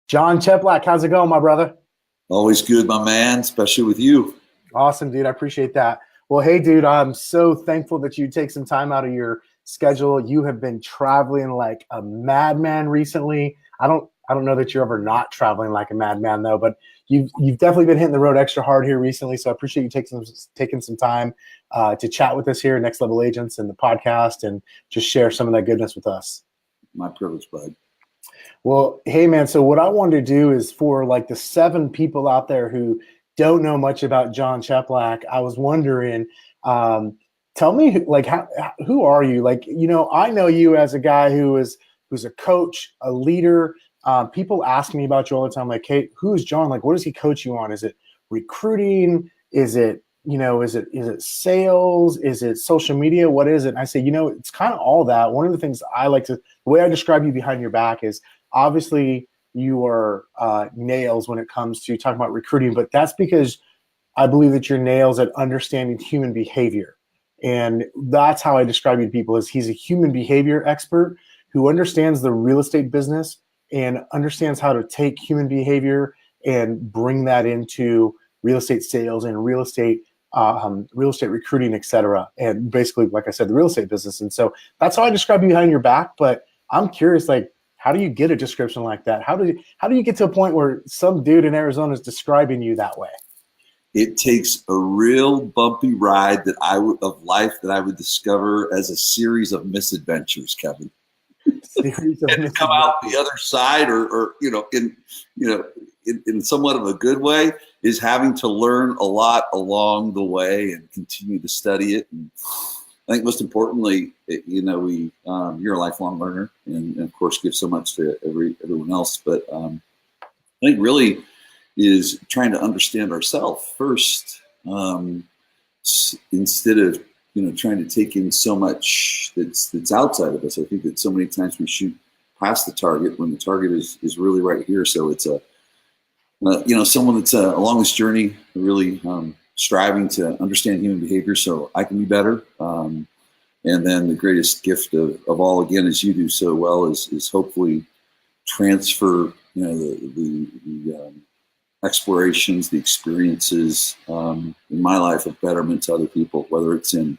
Jon Cheplak, how's it going, my brother? Always good, my man, especially with you. Awesome, dude. I appreciate that. Well, hey, dude, I'm so thankful that you take some time out of your schedule. You have been traveling like a madman recently. I don't know that you're ever not traveling like a madman though, but you've definitely been hitting the road extra hard here recently. So I appreciate you taking some time to chat with us here, Next Level Agents, and the podcast, and just share some of that goodness with us. My privilege, bud. Well, hey man, so what I wanted to do is for like the 7 people out there who don't know much about Jon Cheplak, I was wondering, tell me like who are you? Like, I know you as a guy who's a coach, a leader. People ask me about you all the time, like, hey, who's Jon? Like, what does he coach you on? Is it recruiting? Is it, is it sales? Is it social media? What is it? And I say, it's kind of all that. One of the things the way I describe you behind your back is obviously you are nails when it comes to talking about recruiting, but that's because I believe that you're nails at understanding human behavior. And that's how I describe you to people is he's a human behavior expert who understands the real estate business and understands how to take human behavior and bring that into real estate sales and real estate recruiting, et cetera. And basically, like I said, the real estate business. And so that's how I describe you behind your back. But I'm curious, like, how do you get a description like that? How do you get to a point where some dude in Arizona is describing you that way? It takes a real bumpy ride of life that I would discover as a series of misadventures, Kevin. And come out the other side, or in somewhat of a good way, is having to learn a lot along the way and continue to study it. And I think most importantly, you're a lifelong learner, and of course give so much to everyone else. But I think really is trying to understand ourselves first, instead of trying to take in so much that's outside of us. I think that so many times we shoot past the target when the target is really right here. So it's someone that's along this journey, really striving to understand human behavior so I can be better. And then the greatest gift of all, again, as you do so well, is hopefully transfer the explorations, the experiences in my life of betterment to other people, whether it's in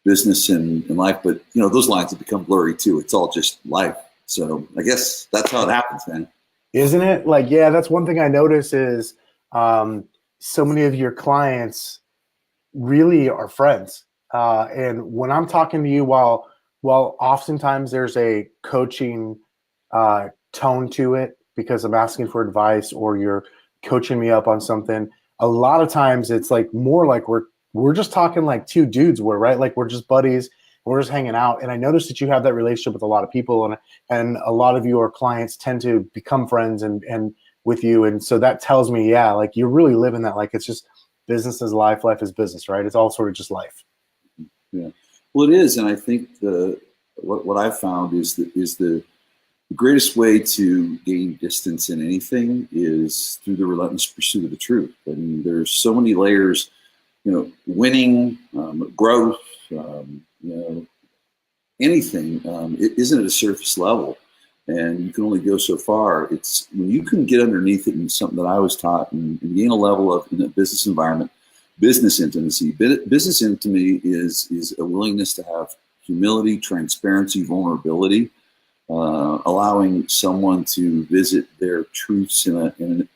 business and life. But those lines have become blurry too. It's all just life. So I guess that's how it happens, man. Isn't it? Like, yeah, that's one thing I notice is so many of your clients really are friends. And when I'm talking to you, while oftentimes there's a coaching tone to it because I'm asking for advice or you're coaching me up on something, a lot of times it's like more like we're just talking like two dudes, right? Like we're just buddies, we're just hanging out. And I noticed that you have that relationship with a lot of people, and a lot of your clients tend to become friends and with you. And so that tells me, yeah, like you're really living that. Like it's just business is life, life is business, right? It's all sort of just life. Yeah, well, it is, and I think what I've found is the greatest way to gain distance in anything is through the relentless pursuit of the truth. I mean, there's so many layers. Winning, growth, anything. It isn't at a surface level, and you can only go so far. It's when you can get underneath it, and something that I was taught, and gain a level of, in a business environment, business intimacy. Business intimacy is a willingness to have humility, transparency, vulnerability, allowing someone to visit their truths in an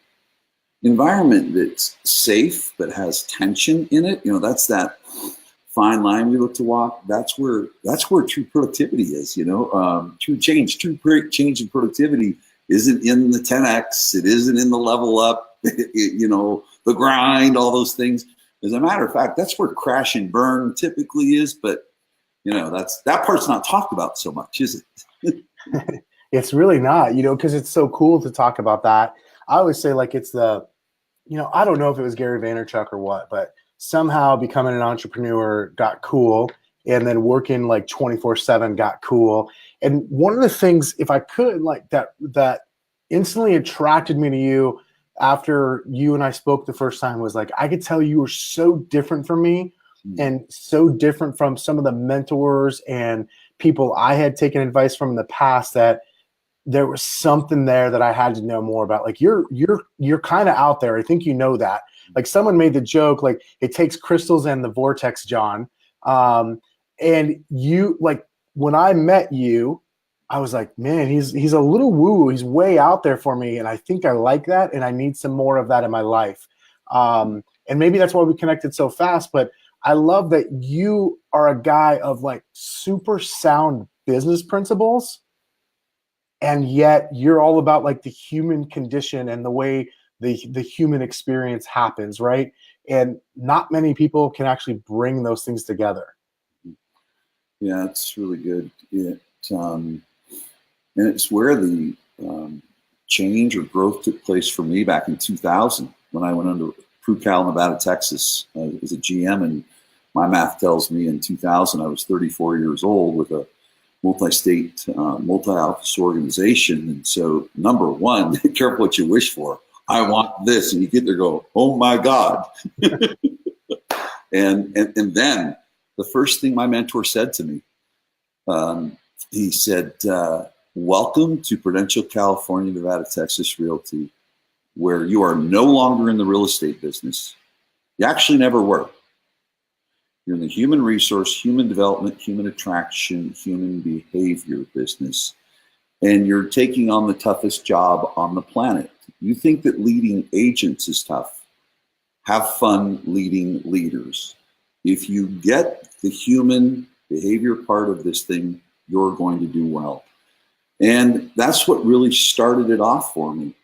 environment that's safe but has tension in it. That's that fine line we look to walk. That's where true productivity is. True change and productivity isn't in the 10x. It isn't in the level up. The grind, all those things. As a matter of fact, that's where crash and burn typically is. But that part's not talked about so much, is it? It's really not, because it's so cool to talk about that. I always say like it's the, I don't know if it was Gary Vaynerchuk or what, but somehow becoming an entrepreneur got cool, and then working like 24/7 got cool. And one of the things, if I could, like that instantly attracted me to you after you and I spoke the first time was like, I could tell you were so different from me and so different from some of the mentors and people I had taken advice from in the past that there was something there that I had to know more about. Like you're kind of out there. I think you know that. Like someone made the joke, like it takes crystals and the vortex, Jon. And you like when I met you, I was like, man, he's a little woo. He's way out there for me, and I think I like that, and I need some more of that in my life. And maybe that's why we connected so fast. But I love that you are a guy of like super sound business principles, and yet you're all about like the human condition and the way the human experience happens, right? And not many people can actually bring those things together. Yeah, it's really good. And it's where the change or growth took place for me back in 2000 when I went under Pru-Cal, Nevada, Texas as a GM. And my math tells me in 2000 I was 34 years old with a multi-state, multi-office organization. And so, number one, be careful what you wish for. I want this, and you get there, go, oh my God. and then the first thing my mentor said to me, he said, welcome to Prudential, California, Nevada, Texas Realty, where you are no longer in the real estate business. You actually never were. You're in the human resource, human development, human attraction, human behavior business. And you're taking on the toughest job on the planet. You think that leading agents is tough. Have fun leading leaders. If you get the human behavior part of this thing, you're going to do well. And that's what really started it off for me.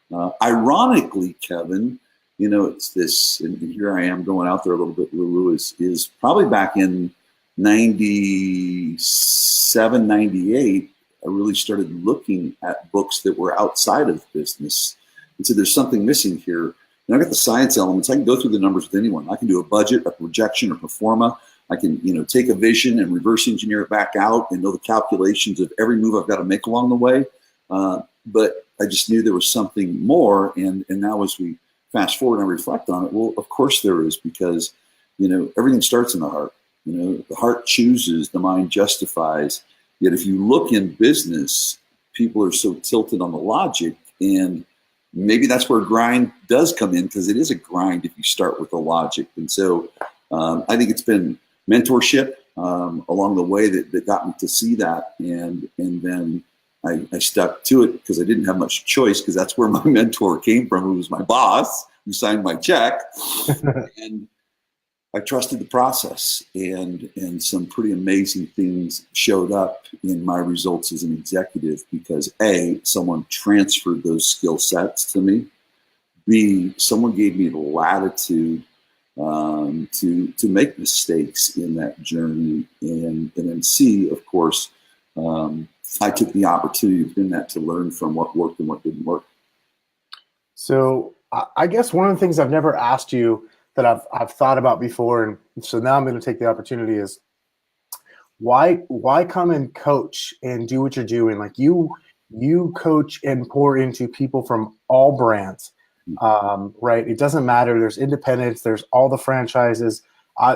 Ironically, Kevin, you know, it's this, and here I am going out there a little bit, Lulu, is probably back in 97, 98, I really started looking at books that were outside of business. And so there's something missing here. And I got the science elements. I can go through the numbers with anyone. I can do a budget, a projection, or pro forma. I can, you know, take a vision and reverse engineer it back out and know the calculations of every move I've got to make along the way. But I just knew there was something more. And now as we fast forward and reflect on it, well, of course there is, because, you know, everything starts in the heart. You know, the heart chooses, the mind justifies. Yet if you look in business, people are so tilted on the logic, and maybe that's where grind does come in, because it is a grind if you start with the logic. And so I think it's been mentorship along the way that got me to see that. And then I stuck to it because I didn't have much choice, because that's where my mentor came from, who was my boss, who signed my check. And I trusted the process, and some pretty amazing things showed up in my results as an executive because A, someone transferred those skill sets to me. B, someone gave me the latitude to make mistakes in that journey. And then C, of course, I took the opportunity within that to learn from what worked and what didn't work. So I guess one of the things I've never asked you that I've thought about before, and so now I'm going to take the opportunity, is why come and coach and do what you're doing? Like you coach and pour into people from all brands, right? It doesn't matter. There's independents. There's all the franchises.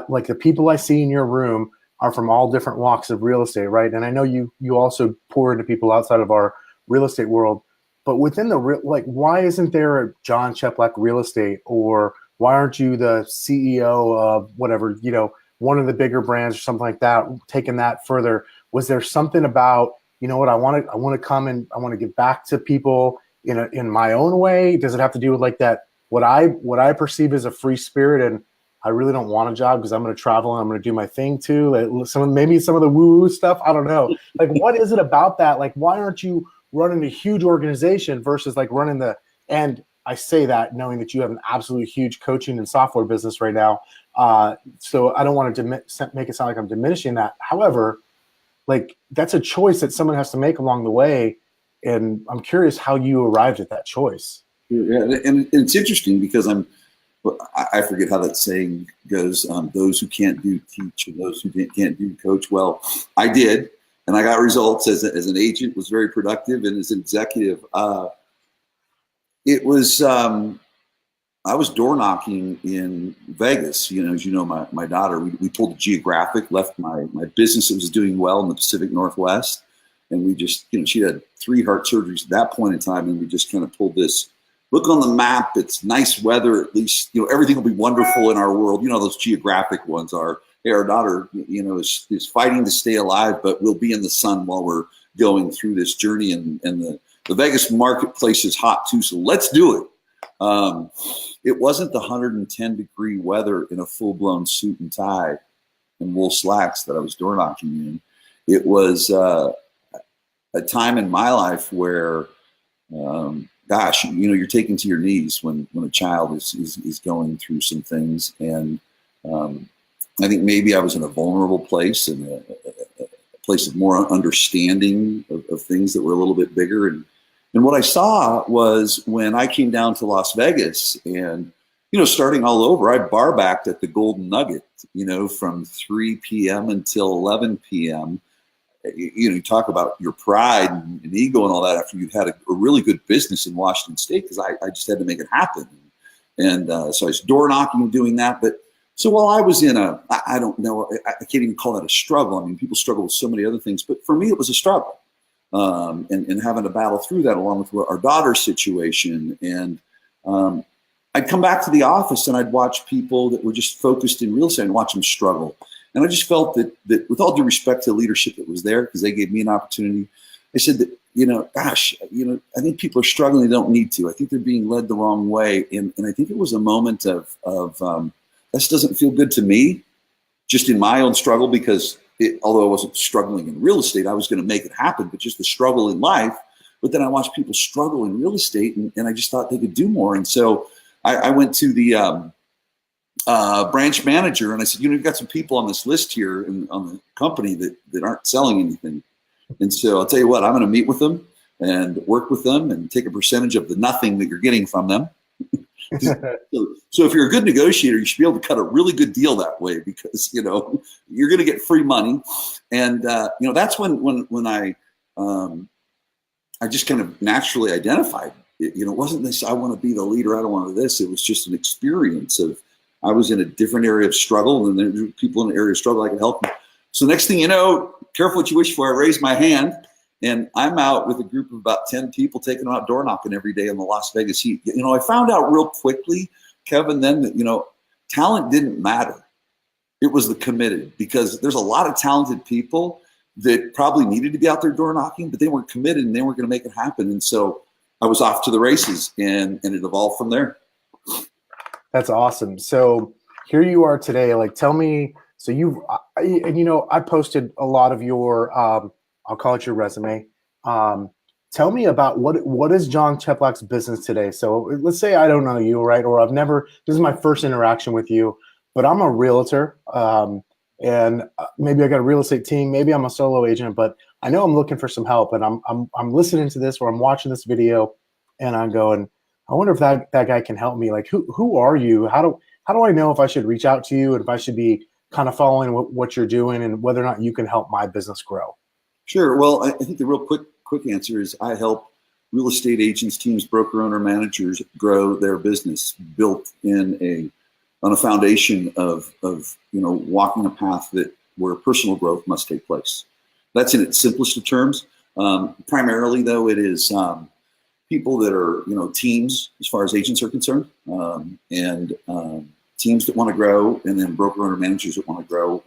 Like the people I see in your room are from all different walks of real estate, right? And I know you also pour into people outside of our real estate world, but within the like, why isn't there a Jon Cheplak Real Estate, or why aren't you the CEO of whatever, you know, one of the bigger brands or something like that, taking that further? Was there something about, you know what, I want to come and I want to give back to people in my own way? Does it have to do with like that, what I perceive as a free spirit, and I really don't want a job because I'm going to travel and I'm going to do my thing too? Maybe some of the woo-woo stuff, I don't know. Like, what is it about that? Like, why aren't you running a huge organization versus like running and I say that knowing that you have an absolutely huge coaching and software business right now. So I don't want to make it sound like I'm diminishing that. However, like, that's a choice that someone has to make along the way. And I'm curious how you arrived at that choice. Yeah, and it's interesting because I forget how that saying goes. Those who can't do teach, and those who can't do coach. Well, I did, and I got results as an agent. Was very productive, and as an executive, it was. I was door knocking in Vegas. You know, as you know, my daughter. We pulled a geographic, left my business that was doing well in the Pacific Northwest, And we just, she had 3 heart surgeries at that point in time. And we just kind of pulled this, look on the map. It's nice weather. At least, everything will be wonderful in our world. Those geographic ones are, hey, our daughter, is fighting to stay alive, but we'll be in the sun while we're going through this journey. And the Vegas marketplace is hot too. So let's do it. It wasn't the 110-degree weather in a full-blown suit and tie and wool slacks that I was door knocking in. It was a time in my life where, you're taken to your knees when a child is going through some things. And I think maybe I was in a vulnerable place and a place of more understanding of things that were a little bit bigger. And what I saw was when I came down to Las Vegas and, starting all over, I bar backed at the Golden Nugget, from 3 p.m. until 11 p.m. You talk about your pride and ego and all that after you'd had a really good business in Washington State, because I just had to make it happen. And so I was door knocking and doing that. But so while I was in I don't know, I can't even call that a struggle. I mean, people struggle with so many other things, but for me, it was a struggle. And having to battle through that along with our daughter's situation. And I'd come back to the office and I'd watch people that were just focused in real estate and watch them struggle. And I just felt that with all due respect to the leadership that was there, because they gave me an opportunity, I said that, I think people are struggling. They don't need to. I think they're being led the wrong way. And I think it was a moment of this doesn't feel good to me, just in my own struggle, because although I wasn't struggling in real estate, I was going to make it happen, but just the struggle in life. But then I watched people struggle in real estate, and I just thought they could do more. And so I went to the branch manager and I said, you've got some people on this list here on the company that aren't selling anything. And so I'll tell you what, I'm going to meet with them and work with them and take a percentage of the nothing that you're getting from them. So if you're a good negotiator, you should be able to cut a really good deal that way, because, you're going to get free money. And, that's when I just kind of naturally identified, it wasn't this, I want to be the leader, I don't want to this. It was just an experience of, I was in a different area of struggle, and there were people in an area of struggle I could help them. So next thing you know, careful what you wish for, I raised my hand, and I'm out with a group of about 10 people taking them out door knocking every day in the Las Vegas heat. I found out real quickly, Kevin, then that, talent didn't matter. It was the committed, because there's a lot of talented people that probably needed to be out there door knocking, but they weren't committed and they weren't going to make it happen. And so I was off to the races, and it evolved from there. That's awesome. So here you are today. Like, tell me, so I posted a lot of your, I'll call it your resume. Tell me about what is Jon Cheplak's business today? So let's say I don't know you, right? Or this is my first interaction with you, but I'm a realtor. And maybe I got a real estate team. Maybe I'm a solo agent, but I know I'm looking for some help, and I'm listening to this, or I'm watching this video, and I'm going, I wonder if that guy can help me. Like, who are you? How do I know if I should reach out to you, and if I should be kind of following what you're doing, and whether or not you can help my business grow? Sure. Well, I think the real quick answer is I help real estate agents, teams, broker owner managers grow their business, built on a foundation of walking a path where personal growth must take place. That's in its simplest of terms. Primarily, though, it is people that are teams as far as agents are concerned, and teams that want to grow, and then broker owner managers that want to grow.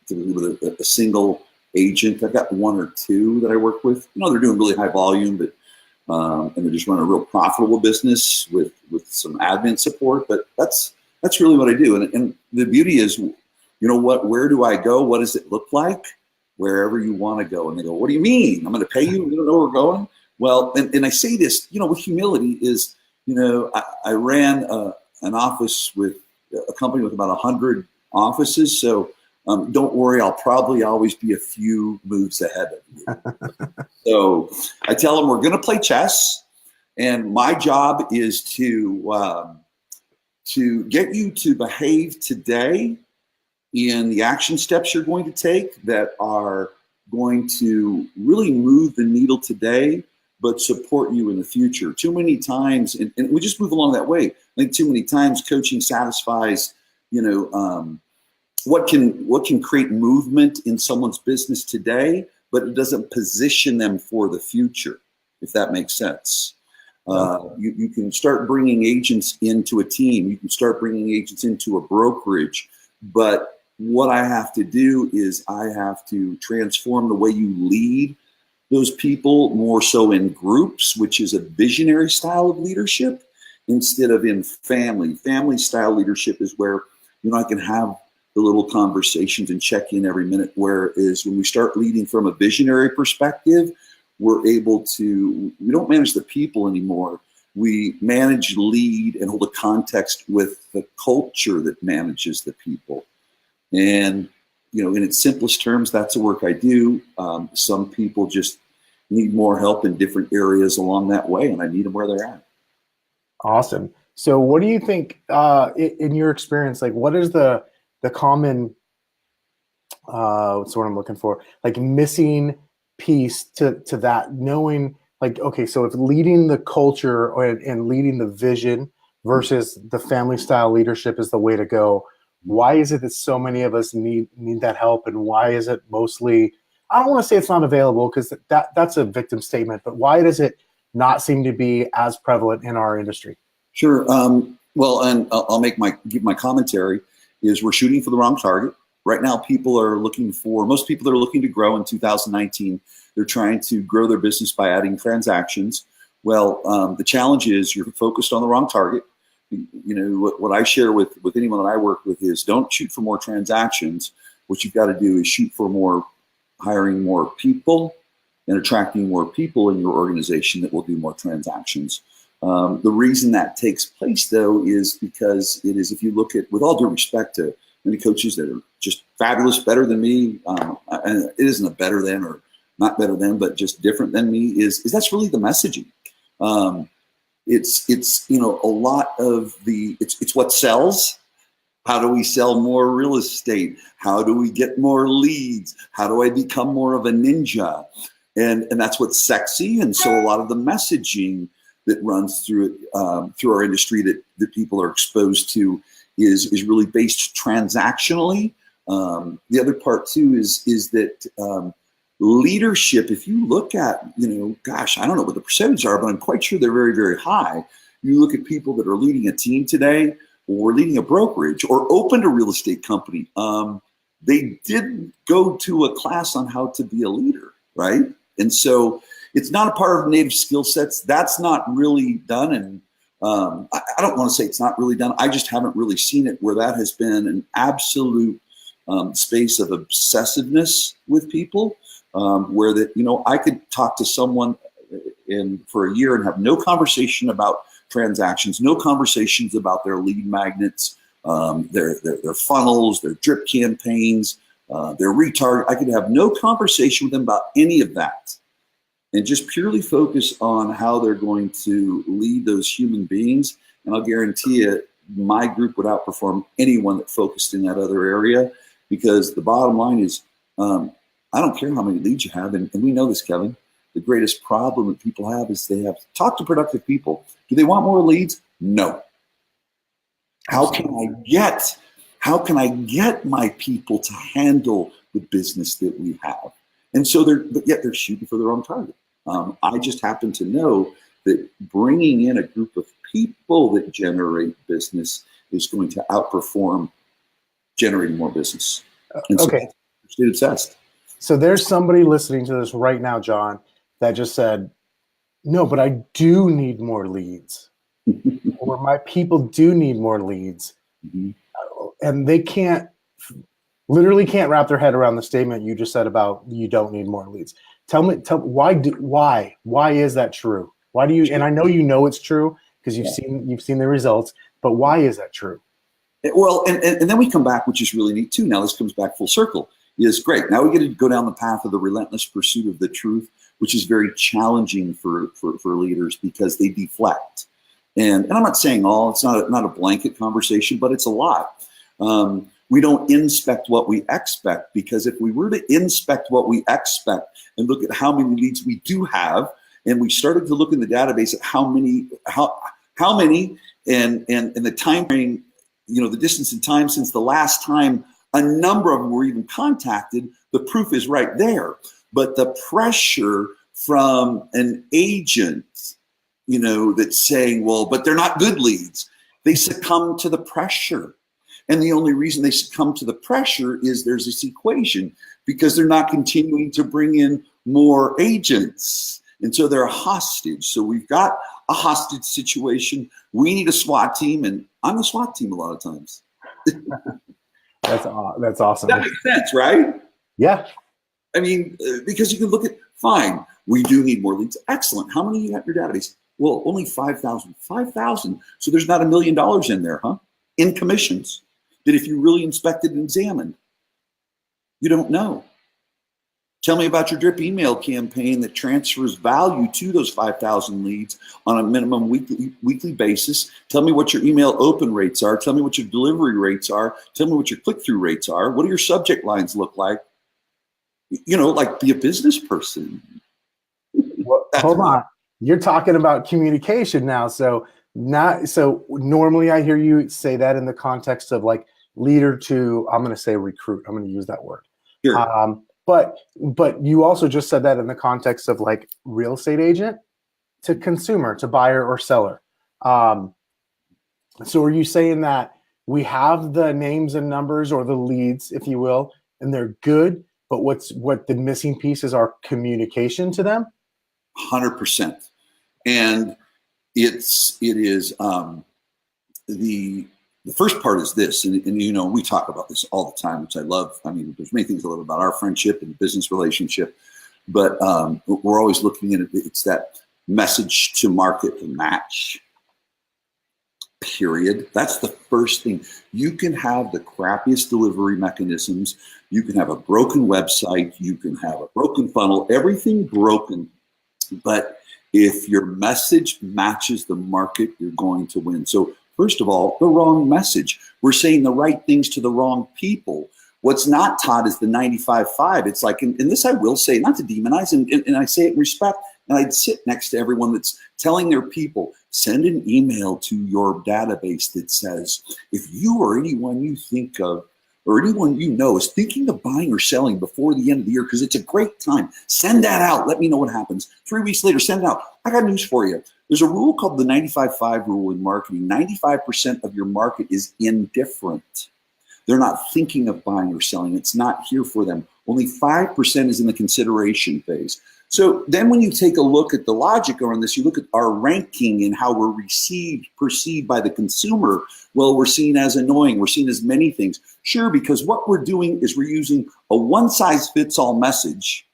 Typically with a single agent. I've got 1 or 2 that I work with. They're doing really high volume, but and they just run a real profitable business with some admin support. But that's really what I do. And the beauty is, where do I go? What does it look like? Wherever you want to go. And they go, what do you mean? I'm going to pay you? You don't know where we're going? Well, and I say this, with humility is, I ran an office with a company with about 100 offices. So don't worry, I'll probably always be a few moves ahead of you. So I tell them we're going to play chess, and my job is to get you to behave today in the action steps you're going to take that are going to really move the needle today, but support you in the future. Too many times, and we just move along that way. I think too many times coaching satisfies, what can create movement in someone's business today, but it doesn't position them for the future, if that makes sense. You can start bringing agents into a team. You can start bringing agents into a brokerage. But what I have to do is I have to transform the way you lead those people more so in groups, which is a visionary style of leadership, instead of in family. Family style leadership is where, I can have the little conversations and check in every minute. Whereas when we start leading from a visionary perspective, we don't manage the people anymore. We manage, lead, and hold a context with the culture that manages the people. And, in its simplest terms, that's the work I do. Some people just need more help in different areas along that way, and I meet them where they're at. Awesome. So what do you think, in your experience, like what is the common, what's the word I'm looking for, like missing piece to that, knowing like, okay, so if leading the culture and leading the vision versus the family style leadership is the way to go, why is it that so many of us need that help? And why is it mostly, I don't want to say it's not available because that's a victim statement, but why does it not seem to be as prevalent in our industry? Sure. Well, and I'll give my commentary is we're shooting for the wrong target. Right now, most people that are looking to grow in 2019, they're trying to grow their business by adding transactions. Well, the challenge is you're focused on the wrong target. What I share with anyone that I work with is don't shoot for more transactions. What you've got to do is shoot for hiring more people and attracting more people in your organization that will do more transactions. The reason that takes place, though, is because if you look at, with all due respect to many coaches that are just fabulous, better than me, and it isn't a better than or not better than, but just different than me, is that's really the messaging. It's a lot of it's what sells. How do we sell more real estate? How do we get more leads? How do I become more of a ninja? And that's what's sexy. And so a lot of the messaging that runs through our industry that people are exposed to is really based transactionally. The other part too is that leadership, if you look at, I don't know what the percentages are, but I'm quite sure they're very, very high. You look at people that are leading a team today or leading a brokerage or opened a real estate company. They did go to a class on how to be a leader, right? And so it's not a part of native skill sets. That's not really done. And I don't want to say it's not really done. I just haven't really seen it where that has been an absolute space of obsessiveness with people, where that, I could talk to someone for a year and have no conversation about transactions, no conversations about their lead magnets, their funnels, their drip campaigns, their retarget. I could have no conversation with them about any of that and just purely focus on how they're going to lead those human beings. And I'll guarantee you, my group would outperform anyone that focused in that other area, because the bottom line is, I don't care how many leads you have. And we know this, Kevin, the greatest problem that people have is talk to productive people. Do they want more leads? No. How can I get my people to handle the business that we have? And so they're shooting for the wrong target. I just happen to know that bringing in a group of people that generate business is going to outperform generating more business. And okay. So stay obsessed. So there's somebody listening to this right now, John, that just said, no, but I do need more leads. Or my people do need more leads. Mm-hmm. And they literally can't wrap their head around the statement you just said about you don't need more leads. Tell me why is that true? Why do you, and I know it's true because you've seen the results, but why is that true? Well, and then we come back, which is really neat too. Now this comes back full circle. Is great. Now we get to go down the path of the relentless pursuit of the truth, which is very challenging for leaders because they deflect. And I'm not saying it's not a blanket conversation, but it's a lot. We don't inspect what we expect, because if we were to inspect what we expect and look at how many leads we do have, and we started to look in the database at how many and the time frame, the distance in time since the last time a number of them were even contacted, the proof is right there. but the pressure from an agent, that's saying, well, but they're not good leads. They succumb to the pressure. And the only reason they succumb to the pressure is there's this equation, because they're not continuing to bring in more agents. And so they're a hostage. So we've got a hostage situation. We need a SWAT team, and I'm the SWAT team a lot of times. That's awesome. That makes sense, right? Yeah. I mean, because you can look at, fine, we do need more leads. Excellent. How many you got in your database? Well, only 5,000. 5,000. So there's not $1 million in there, huh? In commissions. That if you really inspected and examined, you don't know. Tell me about your drip email campaign that transfers value to those 5,000 leads on a minimum weekly basis. Tell me what your email open rates are. Tell me what your delivery rates are. Tell me what your click-through rates are. What do your subject lines look like? Like, be a business person. Well, hold on. You're talking about communication now. So normally I hear you say that in the context of like leader to, I'm going to say recruit. I'm going to use that word. Sure. But you also just said that in the context of like real estate agent to consumer, to buyer or seller. So are you saying that we have the names and numbers, or the leads, if you will, and they're good, but what the missing piece is our communication to them? 100%. And it is the first part is this, and we talk about this all the time, which I love. I mean, there's many things I love about our friendship and business relationship, but we're always looking at it. It's that message to market match, period. That's the first thing. You can have the crappiest delivery mechanisms. You can have a broken website. You can have a broken funnel, everything broken. But if your message matches the market, you're going to win. So first of all, the wrong message. We're saying the right things to the wrong people. What's not taught is the 95-5. It's like, and this I will say, not to demonize, and I say it in respect, and I'd sit next to everyone that's telling their people, send an email to your database that says, if you or anyone you think of, or anyone you know is thinking of buying or selling before the end of the year, because it's a great time, send that out. Let me know what happens. 3 weeks later, send it out. I got news for you. There's a rule called the 95-5 rule in marketing. 95% of your market is indifferent. They're not thinking of buying or selling. It's not here for them. Only 5% is in the consideration phase. So then when you take a look at the logic around this, you look at our ranking and how we're perceived by the consumer. Well, we're seen as annoying. We're seen as many things. Sure, because what we're doing is we're using a one-size-fits-all message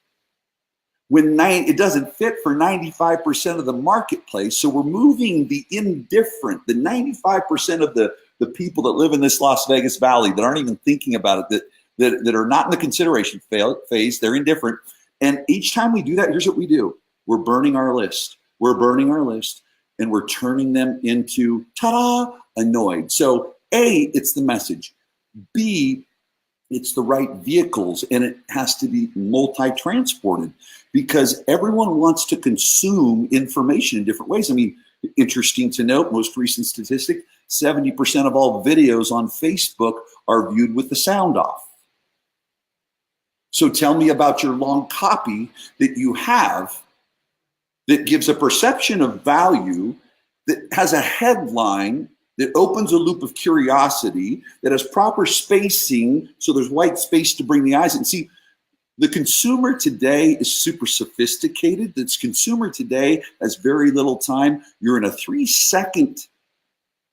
when it doesn't fit for 95% of the marketplace. So we're moving the indifferent, the 95% of the people that live in this Las Vegas Valley that aren't even thinking about it, that are not in the consideration phase, they're indifferent. And each time we do that, here's what we do. We're burning our list. We're burning our list, and we're turning them into, ta-da, annoyed. So A, it's the message. B, it's the right vehicles, and it has to be multi-transported, because everyone wants to consume information in different ways. I mean, interesting to note, most recent statistic, 70% of all videos on Facebook are viewed with the sound off. So tell me about your long copy that you have that gives a perception of value, that has a headline, that opens a loop of curiosity, that has proper spacing so there's white space to bring the eyes in. See, the consumer today is super sophisticated. The consumer today has very little time. You're in a 3-second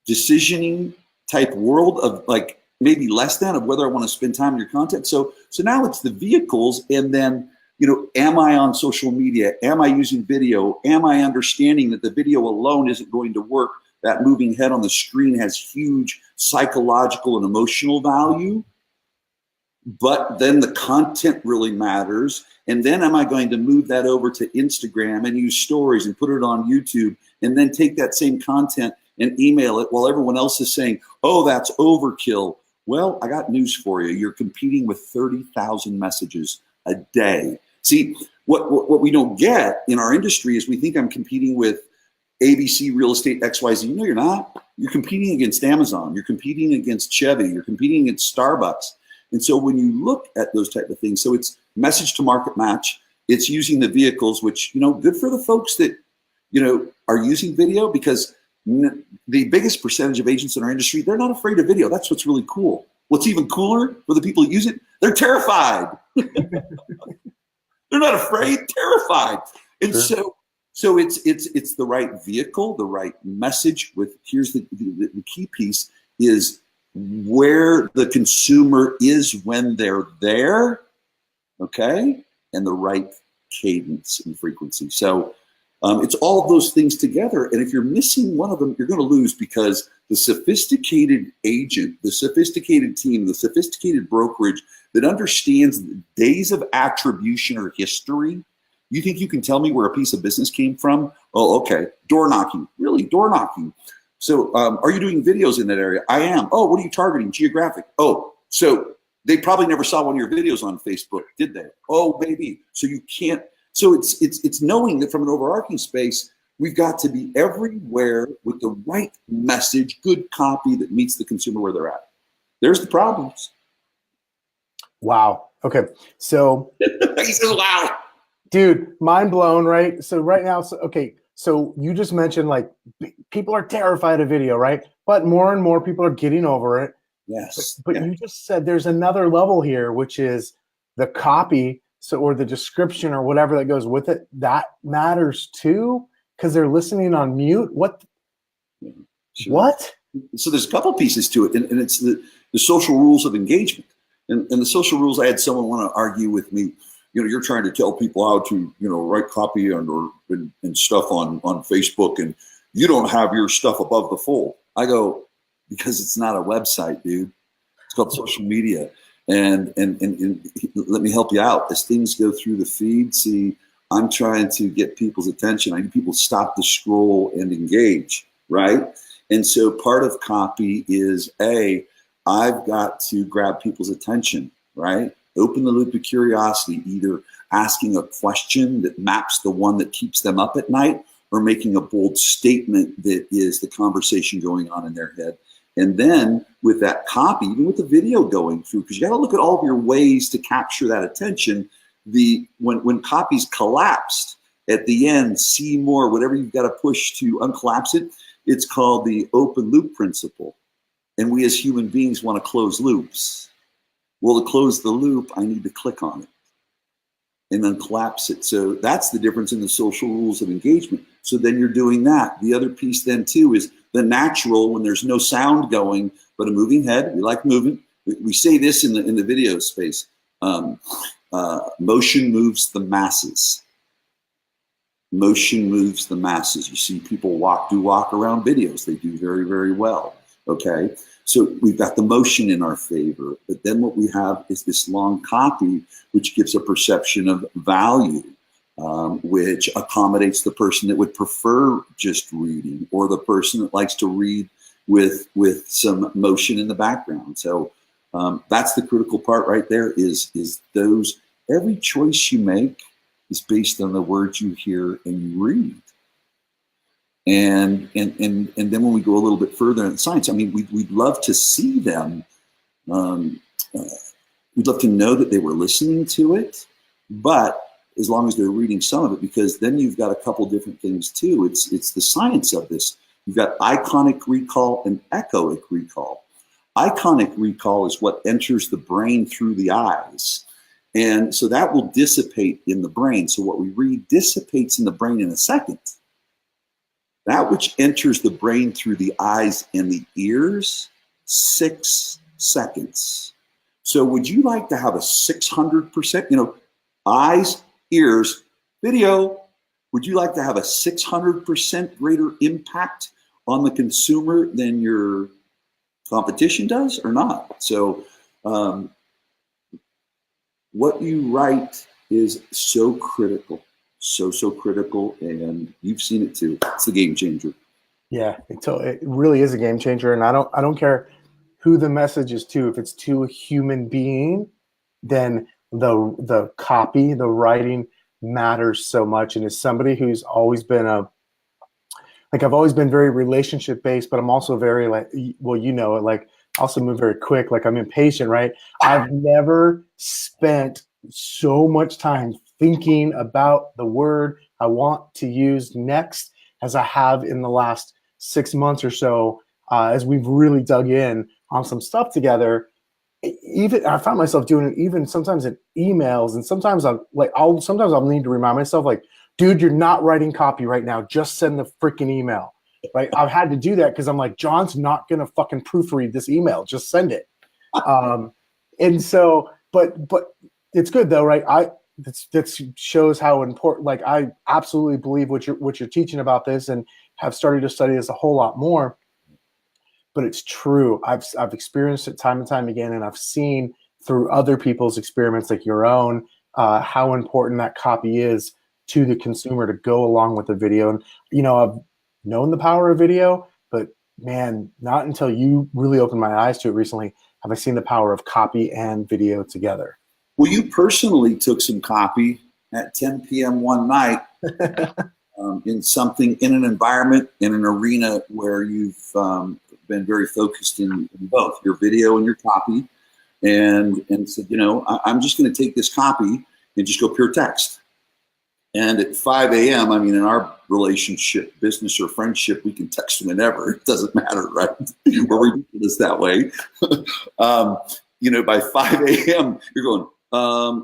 decisioning type world of like maybe less than of whether I want to spend time in your content. So now it's the vehicles, and then, am I on social media? Am I using video? Am I understanding that the video alone isn't going to work? That moving head on the screen has huge psychological and emotional value. But then the content really matters. And then am I going to move that over to Instagram and use stories and put it on YouTube, and then take that same content and email it while everyone else is saying, oh, that's overkill? Well, I got news for you. You're competing with 30,000 messages a day. See, what we don't get in our industry is we think I'm competing with ABC Real Estate XYZ. No, you're not. You're competing against Amazon. You're competing against Chevy. You're competing against Starbucks. And so when you look at those type of things, so it's message to market match, It's using the vehicles, which, good for the folks that, are using video, because the biggest percentage of agents in our industry, they're not afraid of video. That's what's really cool. What's even cooler for the people that use it, they're terrified. They're not afraid, terrified. And Sure. so it's the right vehicle, the right message. Here's the key piece is where the consumer is when they're there, okay, and the right cadence and frequency. So it's all of those things together. And if you're missing one of them, you're going to lose, because the sophisticated agent, the sophisticated team, the sophisticated brokerage that understands the days of attribution or history. You think you can tell me where a piece of business came from? Oh, okay. Door knocking. Really? Door knocking. So are you doing videos in that area? I am. Oh, what are you targeting? Geographic. Oh, so they probably never saw one of your videos on Facebook, did they? Oh, baby. So you can't. So it's knowing that from an overarching space, we've got to be everywhere with the right message, good copy that meets the consumer where they're at. There's the problems. Wow. Okay. So he says, wow. Dude, mind blown, right? So right now, so you just mentioned like people are terrified of video, right? But more and more people are getting over it. Yes. But you just said there's another level here, which is the copy, or the description or whatever that goes with it. That matters too, because they're listening on mute. What? Sure. What? So there's a couple pieces to it, and it's the social rules of engagement. And the social rules, I had someone want to argue with me. You're trying to tell people how to, write copy and stuff on Facebook, and you don't have your stuff above the fold. I go, because it's not a website, dude. It's called social media. And let me help you out. As things go through the feed, see, I'm trying to get people's attention. I need people to stop the scroll and engage, right? And so part of copy is I've got to grab people's attention, right? Open the loop of curiosity, either asking a question that maps the one that keeps them up at night, or making a bold statement that is the conversation going on in their head. And then with that copy, even with the video going through, because you got to look at all of your ways to capture that attention. When copy's collapsed at the end, see more, whatever you've got to push to uncollapse it, it's called the open loop principle. And we as human beings want to close loops. Well, to close the loop, I need to click on it and then collapse it. So that's the difference in the social rules of engagement. So then you're doing that. The other piece then too is the natural, when there's no sound going, but a moving head. We like movement. We say this in the video space. Motion moves the masses. Motion moves the masses. You see people walk around videos. They do very, very well. Okay. So we've got the motion in our favor, but then what we have is this long copy, which gives a perception of value, which accommodates the person that would prefer just reading, or the person that likes to read with some motion in the background. So that's the critical part right there. Is those, every choice you make is based on the words you hear and you read. And then when we go a little bit further in science, I mean, we'd love to see them. We'd love to know that they were listening to it, but as long as they're reading some of it, because then you've got a couple different things too. It's the science of this. You've got iconic recall and echoic recall. Iconic recall is what enters the brain through the eyes. And so that will dissipate in the brain. So what we read dissipates in the brain in a second. That which enters the brain through the eyes and the ears, 6 seconds. So would you like to have a 600%, eyes, ears, video, would you like to have a 600% greater impact on the consumer than your competition does or not? So what you write is so critical. So critical, and you've seen it too. It's the game changer. Yeah, it really is a game changer, and I don't care who the message is to. If it's to a human being, then the copy, the writing matters so much. And as somebody who's always been I've always been very relationship based, but I'm also very also move very quick. Like I'm impatient, right? I've never spent so much time thinking about the word I want to use next as I have in the last 6 months or so, as we've really dug in on some stuff together. Even I found myself doing it even sometimes in emails, and sometimes I'll need to remind myself, like, dude, you're not writing copy right now. Just send the freaking email. Right? I've had to do that because I'm like, John's not gonna fucking proofread this email. Just send it. And so, but it's good though, right? That shows how important. Like, I absolutely believe what you're teaching about this, and have started to study this a whole lot more. But it's true. I've experienced it time and time again, and I've seen through other people's experiments, like your own, how important that copy is to the consumer to go along with the video. And I've known the power of video, but man, not until you really opened my eyes to it recently have I seen the power of copy and video together. Well, you personally took some copy at 10 p.m. one night in an environment, in an arena where you've been very focused in both your video and your copy, and said, I'm just going to take this copy and just go pure text. And at 5 a.m., I mean, in our relationship, business or friendship, we can text whenever. It doesn't matter, right? We're ridiculous that way. By 5 a.m., you're going,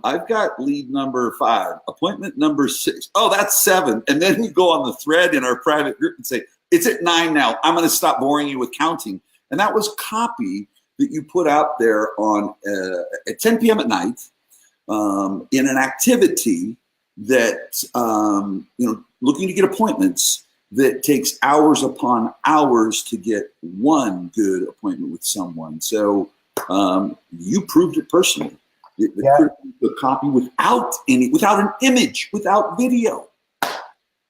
I've got lead number 5, appointment number 6. Oh, that's 7. And then we go on the thread in our private group and say, it's at 9 now. I'm going to stop boring you with counting. And that was copy that you put out there on at 10 p.m. at night in an activity that, looking to get appointments that takes hours upon hours to get one good appointment with someone. So you proved it personally. The copy without an image, without video.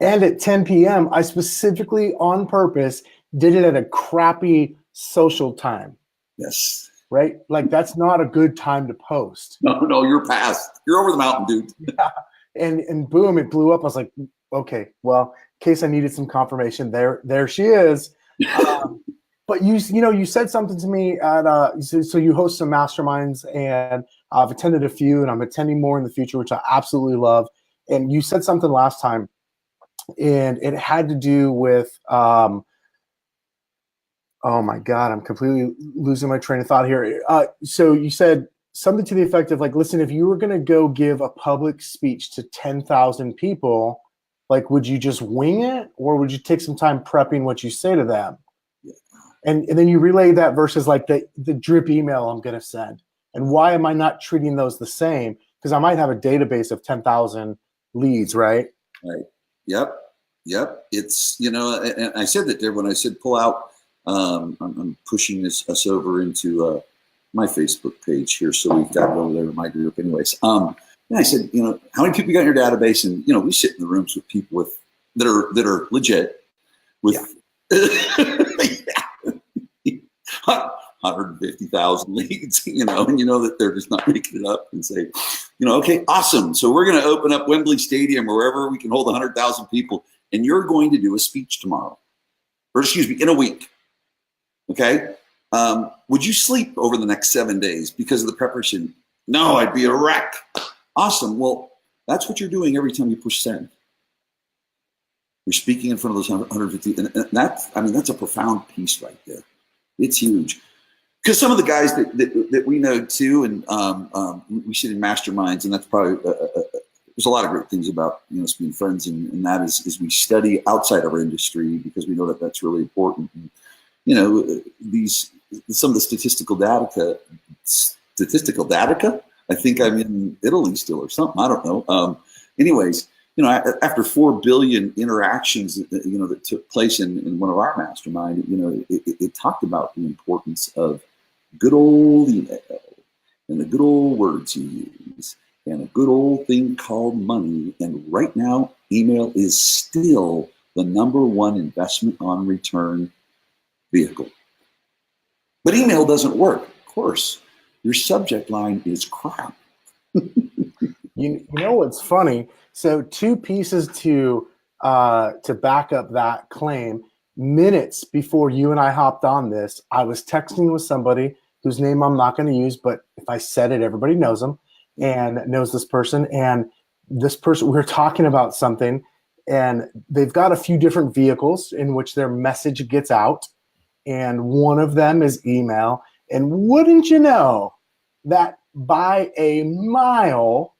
And at 10 p.m., I specifically on purpose did it at a crappy social time. Yes. Right? Like, that's not a good time to post. No, you're past. You're over the mountain, dude. Yeah. And boom, it blew up. I was like, okay, well, in case I needed some confirmation, there she is. But you said something to me at so you host some masterminds, and I've attended a few, and I'm attending more in the future, which I absolutely love. And you said something last time, and it had to do with oh my God, I'm completely losing my train of thought here. So you said something to the effect of, like, listen, if you were going to go give a public speech to 10,000 people, like, would you just wing it, or would you take some time prepping what you say to them? Yeah. And then you relay that versus like the drip email I'm going to send. And why am I not treating those the same? Because I might have a database of 10,000 leads, right? Right. Yep. It's, and I said that there when I said pull out, I'm pushing us over into my Facebook page here. So we've got it over there in my group anyways. And I said, how many people you got in your database? And, we sit in the rooms with people that are legit with 150,000 leads, and that they're just not making it up, and say, okay, awesome. So we're going to open up Wembley Stadium or wherever we can hold 100,000 people. And you're going to do a speech tomorrow, or in a week. Okay. Would you sleep over the next 7 days because of the preparation? No, I'd be a wreck. Awesome. Well, that's what you're doing every time you push send. You're speaking in front of those 150. And that's a profound piece right there. It's huge. Because some of the guys that we know too, and we sit in masterminds, and that's probably, there's a lot of great things about, us being friends, and that is we study outside of our industry because we know that that's really important. And, some of the statistical data. I think I'm in Italy still or something. I don't know. Anyways, after 4 billion interactions, that took place in one of our mastermind, it talked about the importance of good old email and the good old words you use and a good old thing called money. And right now, email is still the #1 investment on return vehicle. But email doesn't work. Of course, your subject line is crap. You know what's funny? So 2 pieces to back up that claim. Minutes before you and I hopped on this, I was texting with somebody whose name I'm not going to use, but if I said it, everybody knows them and knows this person. And this person, we're talking about something, and they've got a few different vehicles in which their message gets out, and one of them is email. And wouldn't you know that by a mile,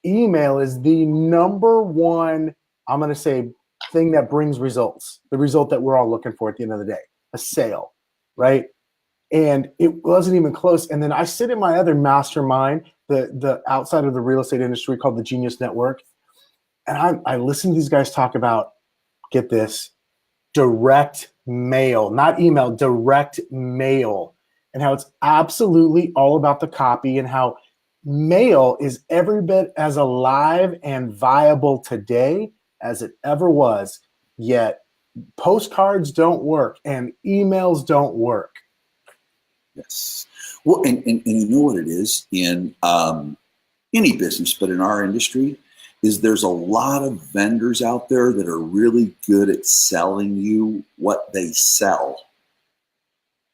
email is the number one, I'm going to say, thing that brings results, the result that we're all looking for at the end of the day, a sale, right? And it wasn't even close. And then I sit in my other mastermind, the outside of the real estate industry, called the Genius Network. And I listen to these guys talk about, get this, direct mail, not email, direct mail, and how it's absolutely all about the copy, and how mail is every bit as alive and viable today as it ever was. Yet postcards don't work and emails don't work. Yes. Well, and you know what it is in any business, but in our industry, is there's a lot of vendors out there that are really good at selling you what they sell.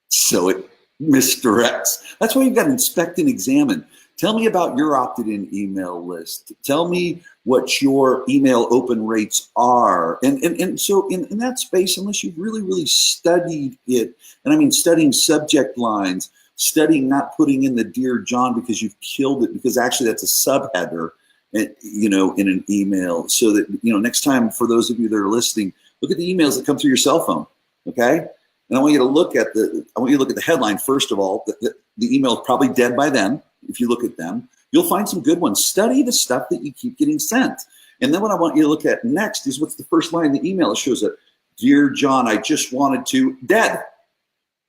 So it misdirects. That's why you've got to inspect and examine. Tell me about your opted-in email list. Tell me what your email open rates are. And so in that space, unless you've really, really studied it, and I mean studying subject lines, studying not putting in the Dear John because you've killed it, because actually that's a subheader, you know, in an email, so that, you know, next time, for those of you that are listening, look at the emails that come through your cell phone, okay? And I want you to look at the headline first of all. The email is probably dead by then. If you look at them, you'll find some good ones. Study the stuff that you keep getting sent. And then what I want you to look at next is, what's the first line in the email? It shows that, Dear John, I just wanted to, dead.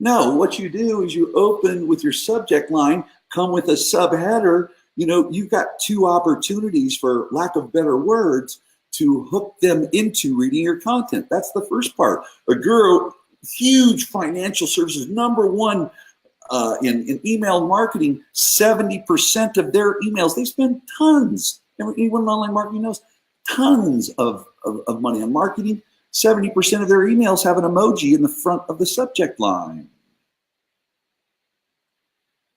No, what you do is you open with your subject line, come with a subheader. You know, you've got two opportunities, for lack of better words, to hook them into reading your content. That's the first part. A guru, huge financial services, number one in email marketing, 70% of their emails, they spend tons. Anyone in online marketing knows, tons of money on marketing. 70% of their emails have an emoji in the front of the subject line.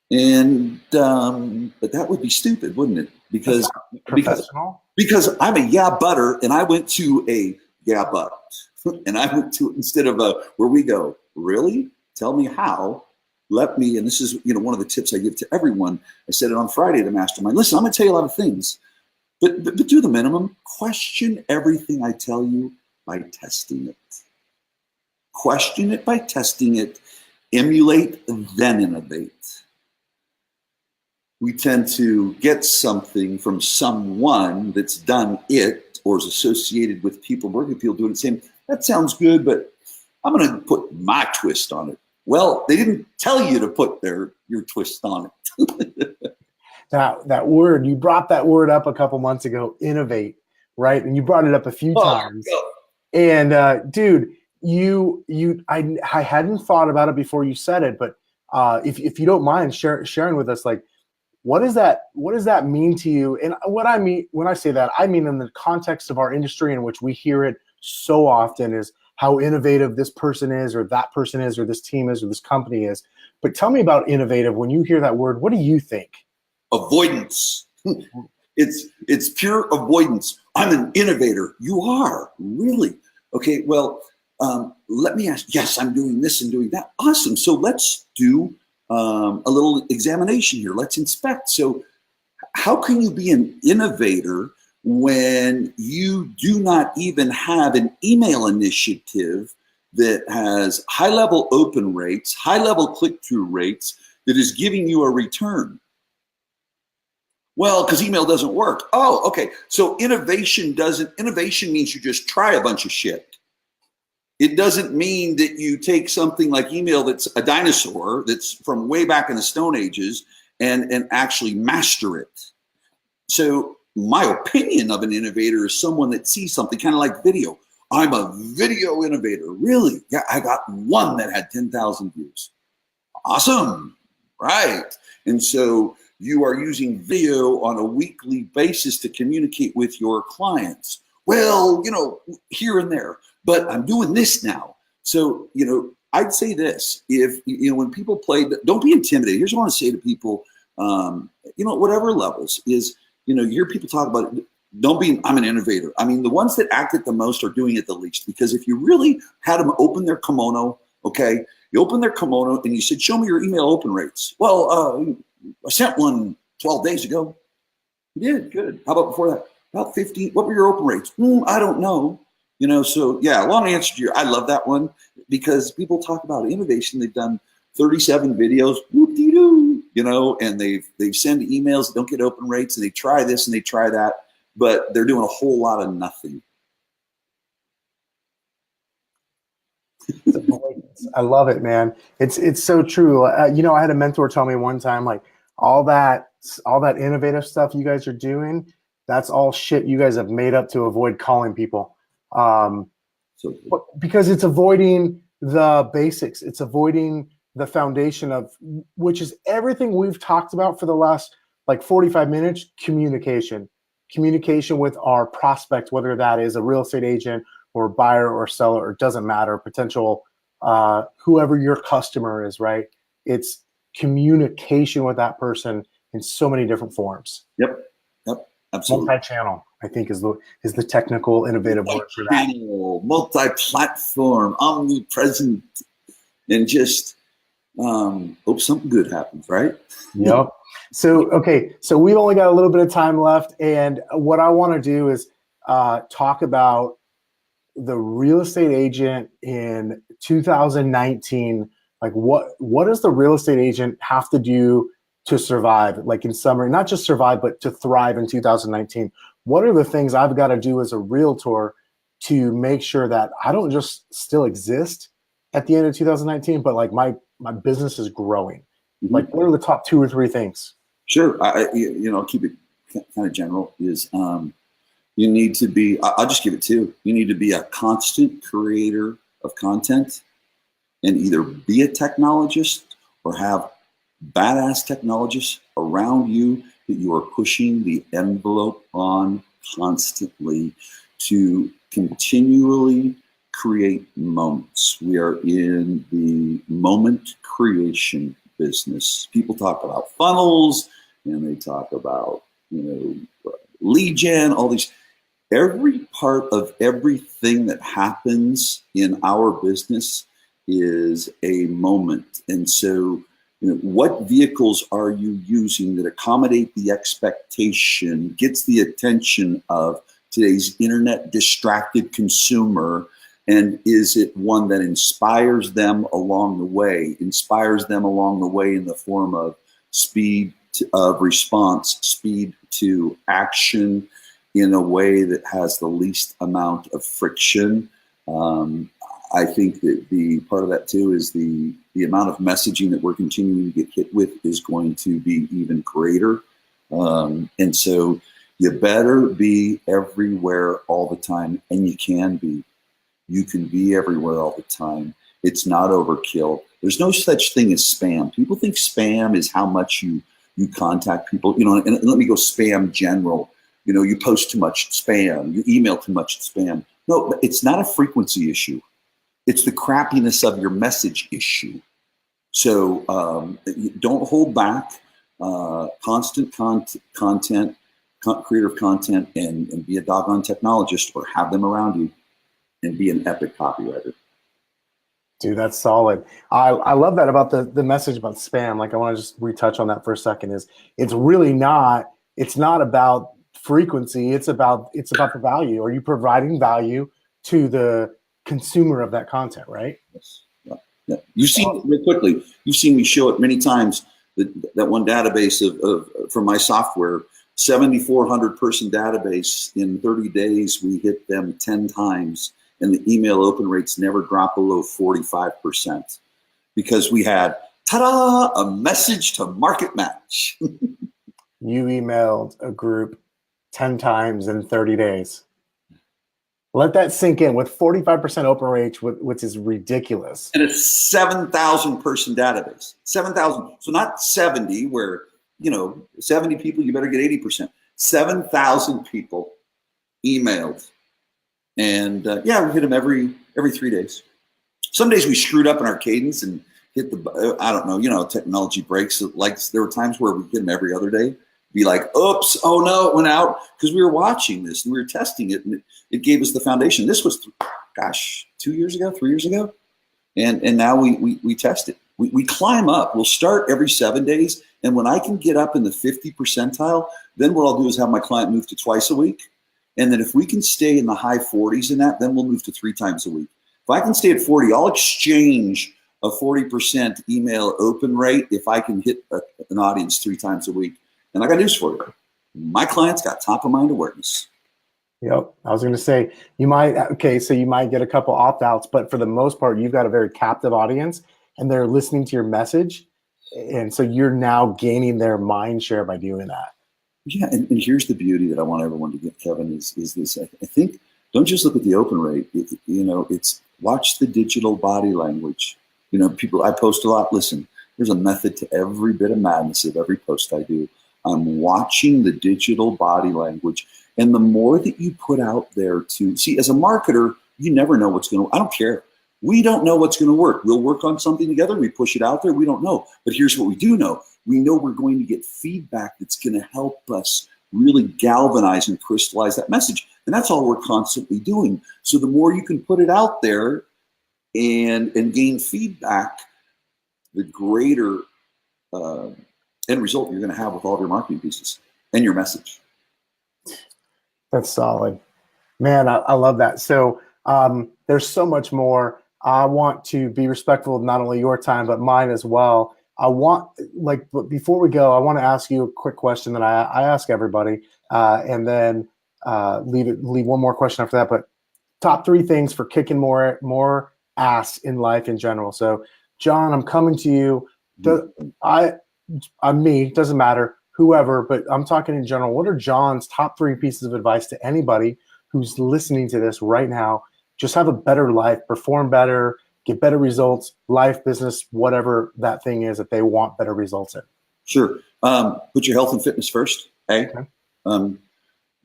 And but that would be stupid, wouldn't it? Because I'm a yeah butter, and I went to a yeah but, and I went to, instead of a where we go, really? Tell me how. Let me, and this is, you know, one of the tips I give to everyone. I said it on Friday at the mastermind. Listen, I'm going to tell you a lot of things, but do the minimum. Question everything I tell you by testing it. Question it by testing it. Emulate, then innovate. We tend to get something from someone that's done it or is associated with people, working people doing it, saying, that sounds good, but I'm going to put my twist on it. Well, they didn't tell you to put your twist on it. That word, you brought that word up a couple months ago, innovate, right? And you brought it up a few times. And dude, I hadn't thought about it before you said it, but if you don't mind sharing with us, like, what does that mean to you? And what I mean when I say that, I mean in the context of our industry, in which we hear it so often, is how innovative this person is, or that person is, or this team is, or this company is. But tell me about innovative. When you hear that word, what do you think? Avoidance. It's pure avoidance. I'm an innovator. You are, really? Okay, well, let me ask. Yes, I'm doing this and doing that. Awesome. So let's do a little examination here. Let's inspect. So how can you be an innovator when you do not even have an email initiative that has high-level open rates, high-level click-through rates, that is giving you a return? Well, because email doesn't work. Oh, okay. So innovation means you just try a bunch of shit. It doesn't mean that you take something like email that's a dinosaur, that's from way back in the Stone Ages, and actually master it. So my opinion of an innovator is someone that sees something, kind of like video. I'm a video innovator. Really? Yeah, I got one that had 10,000 views. Awesome. Right. And so you are using video on a weekly basis to communicate with your clients. Well, you know, here and there, but I'm doing this now. So, you know, I'd say this, if, you know, when people play, don't be intimidated. Here's what I want to say to people, you know, whatever levels is, you know, you hear people talk about it. don't be, I'm an innovator. I mean, the ones that act it the most are doing it the least, because if you really had them open their kimono, okay, you open their kimono and you said, show me your email open rates. Well, I sent one 12 days ago. You did, good. How about before that? About 15. What were your open rates? I don't know. You know, so yeah, long answer to your, I love that one, because people talk about innovation. They've done 37 videos, whoop-de-doo, you know, and they've send emails that don't get open rates, and they try this and they try that, but they're doing a whole lot of nothing. I love it, man. It's so true. You know, I had a mentor tell me one time, like, all that innovative stuff you guys are doing, that's all shit you guys have made up to avoid calling people. Because it's avoiding the basics. It's avoiding the foundation of, which is everything we've talked about for the last like 45 minutes, communication with our prospect, whether that is a real estate agent or buyer or seller, it doesn't matter, potential, whoever your customer is, right? It's communication with that person in so many different forms. Yep, absolutely. Multi-channel, I think, is the technical, innovative word for that. Multi-platform, omnipresent, and just hope something good happens, right? Yep. So, okay, so we've only got a little bit of time left, and what I want to do is talk about the real estate agent in 2019. Like, what does the real estate agent have to do to survive? Like, in summary, not just survive, but to thrive in 2019. What are the things I've got to do as a realtor to make sure that I don't just still exist at the end of 2019, but like my business is growing? Mm-hmm. Like, what are the top 2 or 3 things? Sure. I'll keep it kind of general. Is you need to be, I'll just give it 2. You need to be a constant creator of content, and either be a technologist or have badass technologists around you that you are pushing the envelope on constantly to continually create moments. We are in the moment creation business. People talk about funnels, and they talk about, lead gen, all these. Every part of everything that happens in our business is a moment. And so, what vehicles are you using that accommodate the expectation, gets the attention of today's internet distracted consumer, and is it one that inspires them along the way in the form of speed of response, speed to action, in a way that has the least amount of friction. I think that the part of that too is the amount of messaging that we're continuing to get hit with is going to be even greater. And so you better be everywhere all the time, and you can be. You can be everywhere all the time. It's not overkill. There's no such thing as spam. People think spam is how much you contact people, and let me go spam general. You post too much spam, you email too much spam. No, it's not a frequency issue. It's the crappiness of your message issue. So don't hold back. Constant content, creative content, and be a doggone technologist, or have them around you, and be an epic copywriter. Dude, that's solid. I love that about the message about spam. Like, I want to just retouch on that for a second. It's really not. It's not about frequency. It's about the value. Are you providing value to the consumer of that content, right? Yes. Yeah. You've seen it real quickly. You've seen me show it many times. That one database of from my software, 7,400 person database. In 30 days, we hit them 10 times, and the email open rates never drop below 45%, because we had a message to market match. You emailed a group 10 times in 30 days. Let that sink in. With 45% open rate, which is ridiculous. And a 7,000 person database. 7,000. So not 70, where, 70 people, you better get 80%. 7,000 people emailed. And we hit them every 3 days. Some days we screwed up in our cadence and hit the, I don't know, technology breaks. Like, there were times where we hit them every other day. be like, oops, oh no, it went out, because we were watching this and we were testing it, and it gave us the foundation. This was, gosh, 2 years ago, 3 years ago. And now we test it. We climb up. We'll start every 7 days. And when I can get up in the 50 percentile, then what I'll do is have my client move to twice a week. And then if we can stay in the high 40s in that, then we'll move to 3 times a week. If I can stay at 40, I'll exchange a 40% email open rate if I can hit an audience 3 times a week. And I got news for you. My clients got top of mind awareness. Yep. I was going to say, you might get a couple opt-outs, but for the most part, you've got a very captive audience and they're listening to your message. And so you're now gaining their mind share by doing that. Yeah. And here's the beauty that I want everyone to get, Kevin, is this. I think, don't just look at the open rate. It's watch the digital body language. People, I post a lot. Listen, there's a method to every bit of madness of every post I do. I'm watching the digital body language. And the more that you put out there to see, as a marketer, you never know what's going to, I don't care. We don't know what's going to work. We'll work on something together. We push it out there. We don't know. But here's what we do know. We know we're going to get feedback that's going to help us really galvanize and crystallize that message. And that's all we're constantly doing. So the more you can put it out there and gain feedback, the greater end result you're going to have with all of your marketing pieces and your message. That's solid, man. I love that. So there's so much more. I want to be respectful of not only your time, but mine as well. But before we go, I want to ask you a quick question that I ask everybody, and then leave one more question after that. But top 3 things for kicking more ass in life in general. So, Jon, I'm coming to you. I'm me, doesn't matter, whoever, but I'm talking in general. What are Jon's top 3 pieces of advice to anybody who's listening to this right now? Just have a better life, perform better, get better results, life, business, whatever that thing is that they want better results in. Sure. Put your health and fitness first, A. Okay.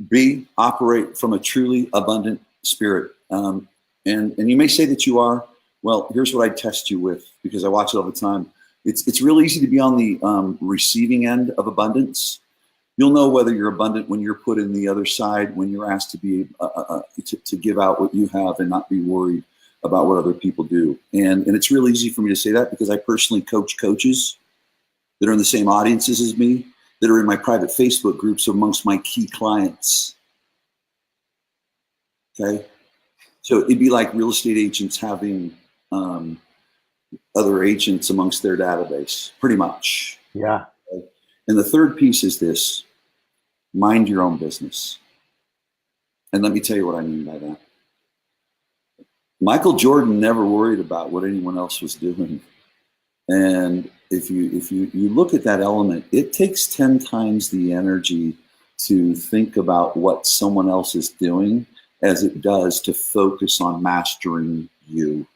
B, operate from a truly abundant spirit. And you may say that you are. Well, here's what I test you with, because I watch it all the time. It's real easy to be on the receiving end of abundance. You'll know whether you're abundant when you're put in the other side, when you're asked to be to give out what you have and not be worried about what other people do. And it's real easy for me to say that because I personally coach coaches that are in the same audiences as me, that are in my private Facebook groups amongst my key clients. Okay, so it'd be like real estate agents having other agents amongst their database, pretty much. Yeah. Okay? And the third piece is this: mind your own business. And let me tell you what I mean by that. Michael Jordan never worried about what anyone else was doing. And if you look at that element, it takes 10 times the energy to think about what someone else is doing as it does to focus on mastering you.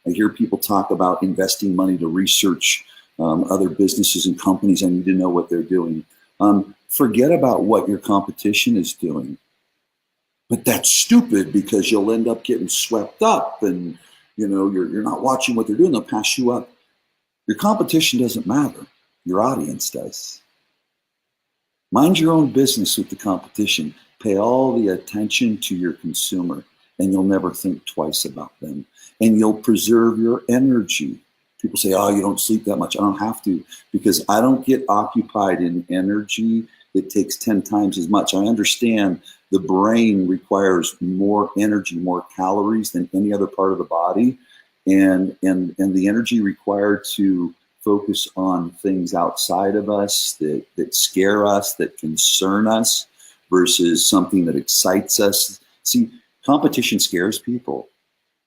I hear people talk about investing money to research other businesses and companies. I need to know what they're doing. Forget about what your competition is doing. But that's stupid, because you'll end up getting swept up, and you're not watching what they're doing. They'll pass you up. Your competition doesn't matter. Your audience does. Mind your own business with the competition. Pay all the attention to your consumer, and you'll never think twice about them. And you'll preserve your energy. People say, oh, you don't sleep that much. I don't have to, because I don't get occupied in energy that takes 10 times as much. I understand the brain requires more energy, more calories than any other part of the body. And the energy required to focus on things outside of us that scare us, that concern us, versus something that excites us. See, competition scares people.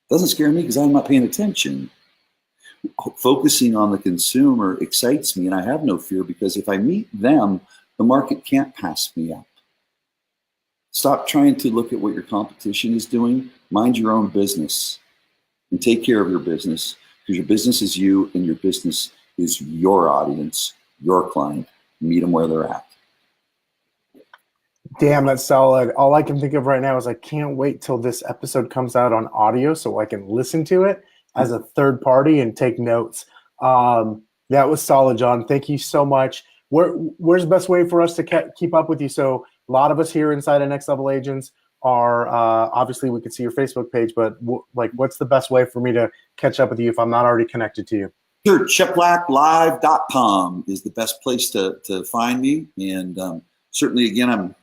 It doesn't scare me because I'm not paying attention. Focusing on the consumer excites me, and I have no fear, because if I meet them, the market can't pass me up. Stop trying to look at what your competition is doing. Mind your own business and take care of your business, because your business is you, and your business is your audience, your client. Meet them where they're at. Damn, that's solid. All I can think of right now is I can't wait till this episode comes out on audio so I can listen to it as a third party and take notes. That was solid, Jon. Thank you so much where's the best way for us to keep up with you? So a lot of us here inside of Next Level Agents are obviously we could see your Facebook page, but what's the best way for me to catch up with you if I'm not already connected to you? Sure, cheplacklive.com is the best place to find me. And certainly, again, I'm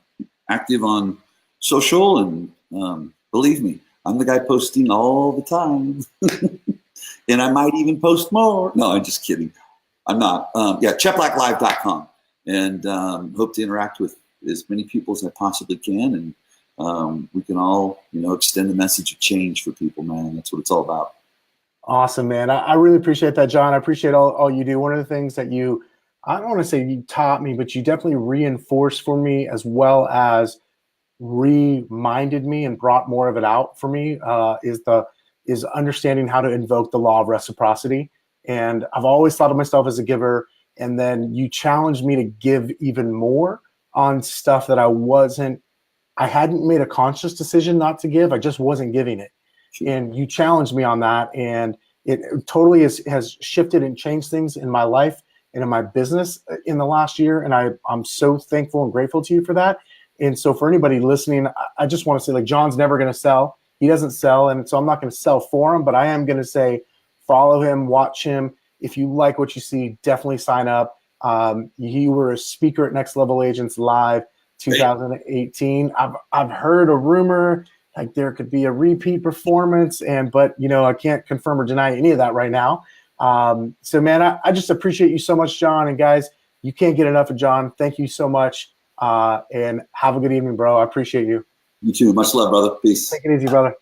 active on social, and believe me, I'm the guy posting all the time. And I might even post more. No, I'm just kidding. I'm not. Cheplacklive.com. And hope to interact with as many people as I possibly can. And we can all, extend the message of change for people, man. That's what it's all about. Awesome, man. I really appreciate that, Jon. I appreciate all you do. One of the things that I don't want to say you taught me, but you definitely reinforced for me, as well as reminded me and brought more of it out for me, is understanding how to invoke the law of reciprocity. And I've always thought of myself as a giver, and then you challenged me to give even more on stuff that I hadn't made a conscious decision not to give. I just wasn't giving it. And you challenged me on that, and it totally has shifted and changed things in my life and in my business in the last year. And I'm so thankful and grateful to you for that. And so for anybody listening, I just want to say, Jon's never going to sell. He doesn't sell, and so I'm not going to sell for him, but I am going to say follow him, watch him. If you like what you see, definitely sign up. You were a speaker at Next Level Agents Live 2018. I've heard a rumor like there could be a repeat performance, but I can't confirm or deny any of that right now. So man, I just appreciate you so much, Jon. And guys, you can't get enough of Jon. Thank you so much. And have a good evening, bro. I appreciate you. You too. Much love, brother. Peace. Take it easy, brother.